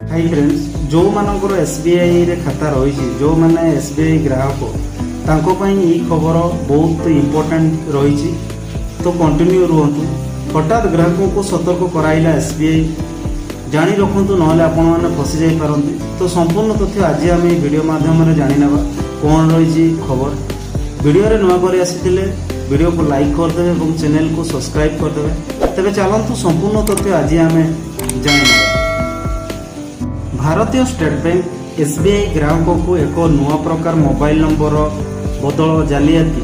Hi friends, जो मानकर SBI रे खाता रही जो मैंने एसबीआई ग्राहक तांको पई ई खबर बहुत इम्पोर्टेंट रही तो कंटिन्यू रुहतु। हठात ग्राहकों को सतर्क कराइला एसबीआई, जानी रखु ना आपण मैंने फसी जाई पारंती। तो संपूर्ण तथ्य आज आम वीडियो माध्यम जाना कौन रही खबर। वीडियो रे नुआ कर आसीथिले वीडियो को लाइक करदे और चैनल को सब्सक्राइब करदे। तेरे चलतु संपूर्ण तथ्य आज आम जाना। भारतीय स्टेट बैंक एसबीआई ग्राहकों को एक नुआ प्रकार मोबाइल नंबर बदल जालियाती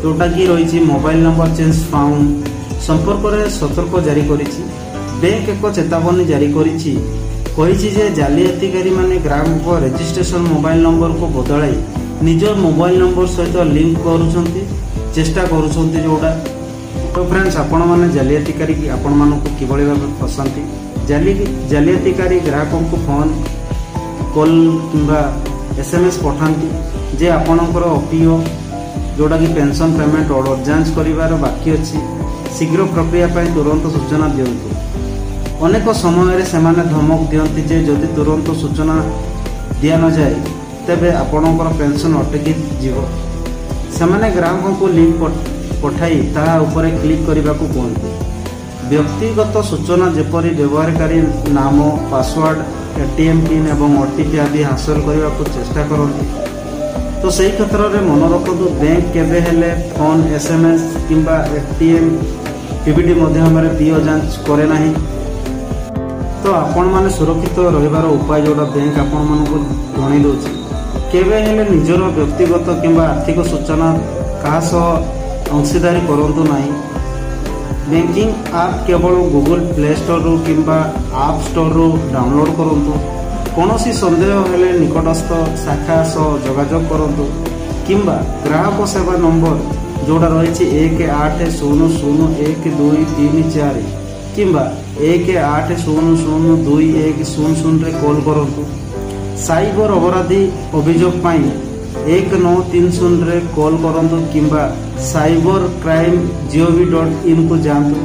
जोटा कि रही मोबाइल नंबर चेंज फाउंड संपर्क में सतर्क जारी करिछि। बैंक एक चेतावनी जारी करिछि जे जालियातीकारी माने ग्राहक को रजिस्ट्रेशन मोबाइल नंबर को बदलाई निज मोबाइल नंबर सहित लिंक करूछंती चेष्टा करूछंती जोड़ा। तो फ्रेंड्स, आपण माने जालियातीकारी आपण मानक किभଳି भाबे फसांती। जालियातीकारी ग्राहकों को फोन कॉल किंबा एसएमएस पठाती जे आपणकर ओपीओ जोटा कि पेंशन पेमेंट ऑर्डर जांच करिवार बाकी अछि, शीघ्र प्रक्रिया पाई तुरंत सूचना दियंतु। अनेक समय से धमक दियंती जे जदि तुरंत सूचना दिया न जाए तेबे आपणकर पेंशन अटकी जीव। सेमाने ग्राहकों को लिंक पठाई ता उपरे क्लिक करने को कहते। व्यक्तिगत सूचना जेपरी व्यवहारकारी नाम, पासवर्ड, एटीएम पिन एवं ओटीपी आदि हासिल करने को चेष्टा करती। तो सही क्षेत्र में मन रखु, बैंक केबे हेले फोन एसएमएस किंबा एटीएम पीबीडी माध्यम पीओ जांच करे नहीं। तो आपण माने सुरक्षित रहिबार उपाय जोड़ा बैंक आपण मानक जणाई दउछि। केबे हेले निजर व्यक्तिगत किंबा आर्थिक सूचना कहा सह अंशीदारी करंतु नहीं। बैंकिंग आप केवल गूगल प्ले स्टोर रू किंबा आप स्टोर रू डाउनलोड करंतु। कौनसी संदेह हेले निकटस्थ शाखा सह जोगाजोग करंतु किंबा ग्राहक सेवा नंबर जोड़ा रही 18001234 किंबा 18002100 रे कॉल करंतु। साइबर अपराधी अभियोग पाई 1930 रे कॉल करंतु किंबा cybercrime.gov.in को जानतु।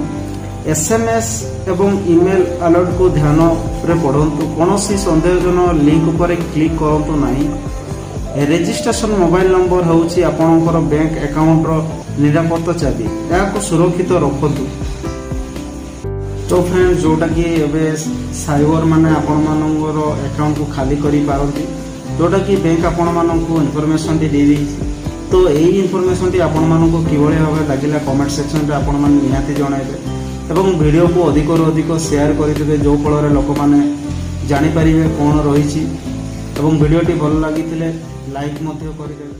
एसएमएस एवं ईमेल अलर्ट को ध्यान रे पढ़ंतु। कौनसी संदेहजनक लिंक पर क्लिक करंतु नहीं। रजिस्ट्रेशन मोबाइल नंबर होउछि आपनकर बैंक अकाउंट रो निरापत्ता चाबी, याको सुरक्षित रखतु। तो फ्रेंड्स, जोटा कि एबे साइबर माने आपण मानकर अकाउंट को खाली करि पारंती, जोटा कि बैंक आपण माननको इन्फॉर्मेशन दे दी। तो यही इनफॉरमेशन टी आपण माननको किभଳି भाबे लागिला कमेंट सेक्शन रे आपण मान निहाती जणाइबे एवं वीडियो को अधिक अधिक शेयर करिदेबे, जो फल लोक माने जानि परिबे कोन रहिछि। एवं वीडियो टी भल लागिथिले लाइक मध्य करिदेबे।